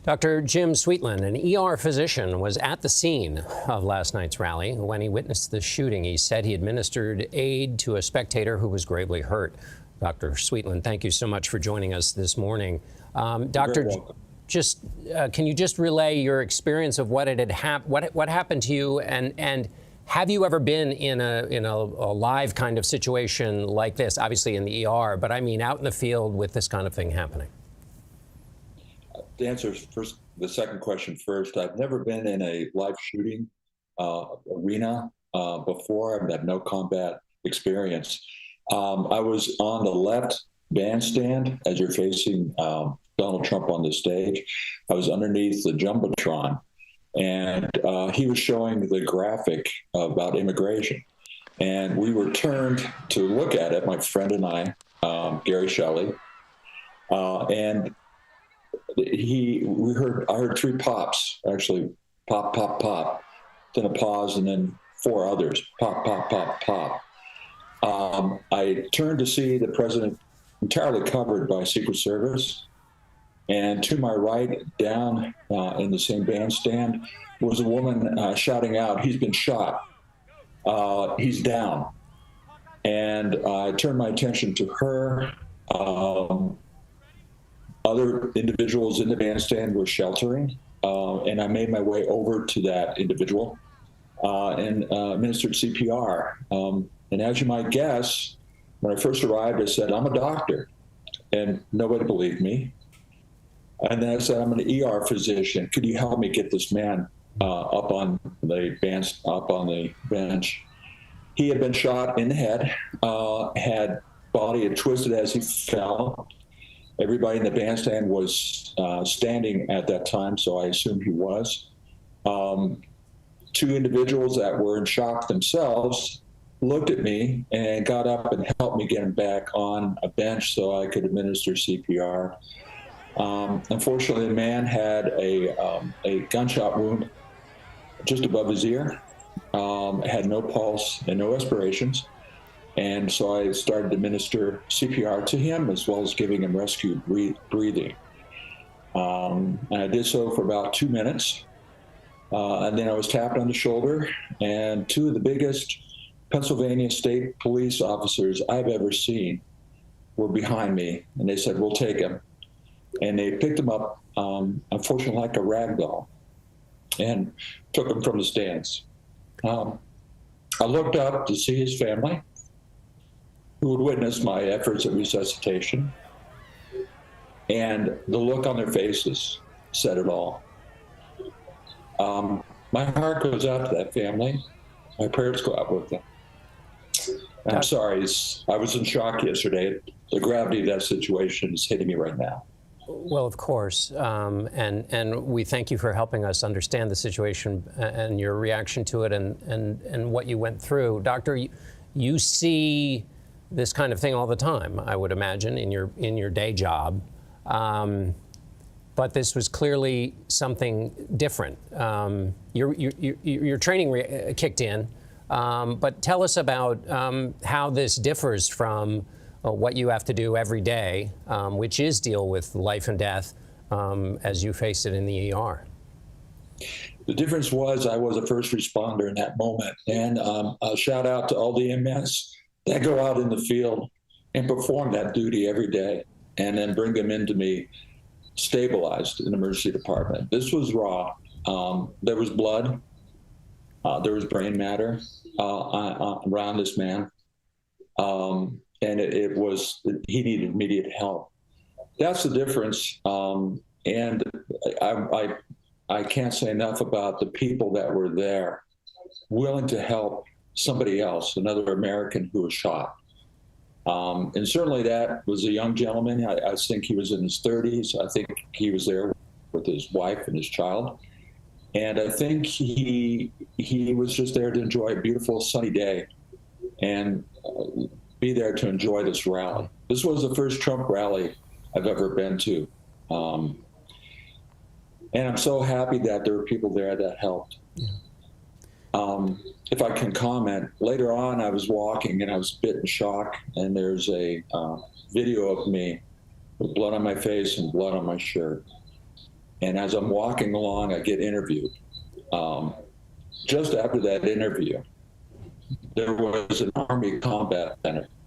Dr. Jim Sweetland, an ER physician, was at the scene of last night's rally when he witnessed the shooting. He said he administered aid to a spectator who was gravely hurt. Dr. Sweetland, thank you so much for joining us this morning. Doctor, can you just relay your experience of what what happened to you, and have you ever been in a live kind of situation like this? Obviously in the ER, but I mean out in the field with this kind of thing happening. To answer first the second question first, I've never been in a live shooting arena before. I've had no combat experience. I was on the left bandstand as you're facing Donald Trump on the stage. I was underneath the Jumbotron, and he was showing the graphic about immigration. And we were turned to look at it, my friend and I, Gary Shelley, and I heard three pops, actually, pop, pop, pop, then a pause, and then four others, pop, pop, pop, pop. I turned to see the president entirely covered by Secret Service, and to my right, down in the same bandstand, was a woman shouting out, "He's been shot, he's down." And I turned my attention to her. Other individuals in the bandstand were sheltering, and I made my way over to that individual and administered CPR. And as you might guess, when I first arrived, I said, "I'm a doctor," and nobody believed me. And then I said, "I'm an ER physician. Could you help me get this man up on the bench?" He had been shot in the head, body had twisted as he fell. Everybody in the bandstand was standing at that time, so I assumed he was. Two individuals that were in shock themselves looked at me and got up and helped me get him back on a bench so I could administer CPR. Unfortunately, the man had a gunshot wound just above his ear, had no pulse and no respirations. And so I started to administer CPR to him, as well as giving him rescue breathing. And I did so for about 2 minutes. And then I was tapped on the shoulder, and two of the biggest Pennsylvania State Police officers I've ever seen were behind me. And they said, "We'll take him." And they picked him up, unfortunately, like a rag doll, and took him from the stands. I looked up to see his family, who would witness my efforts at resuscitation. And the look on their faces said it all. My heart goes out to that family. My prayers go out with them. I'm sorry, I was in shock yesterday. The gravity of that situation is hitting me right now. Well, of course, and we thank you for helping us understand the situation and your reaction to it and what you went through. Doctor, you see this kind of thing all the time, I would imagine, in your day job, but this was clearly something different. Your training kicked in, but tell us about how this differs from what you have to do every day, which is deal with life and death as you face it in the ER. The difference was I was a first responder in that moment, and a shout out to all the MS that go out in the field and perform that duty every day, and then bring them into me stabilized in the emergency department. This was raw. There was blood. There was brain matter around this man. And he needed immediate help. That's the difference. And I can't say enough about the people that were there, willing to help somebody else, another American who was shot. And certainly that was a young gentleman. I think he was in his 30s. I think he was there with his wife and his child. And I think he was just there to enjoy a beautiful sunny day and be there to enjoy this rally. This was the first Trump rally I've ever been to. And I'm so happy that there were people there that helped. Yeah. If I can comment, later on I was walking and I was a bit in shock, and there's a video of me with blood on my face and blood on my shirt. And as I'm walking along, I get interviewed. Just after that interview, there was an Army combat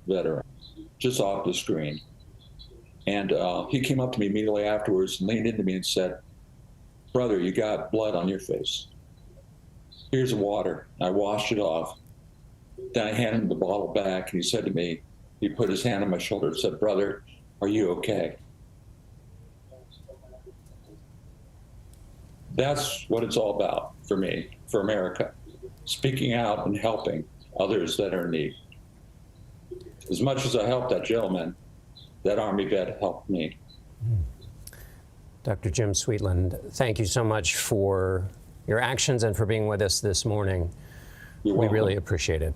veteran just off the screen. And he came up to me immediately afterwards and leaned into me and said, "Brother, you got blood on your face. Here's the water." I washed it off. Then I handed him the bottle back, and he said to me, he put his hand on my shoulder and said, "Brother, are you okay?" That's what it's all about for me, for America, speaking out and helping others that are in need. As much as I helped that gentleman, that Army vet helped me. Dr. Jim Sweetland, thank you so much for your actions and for being with us this morning. You're We welcome. really appreciate it.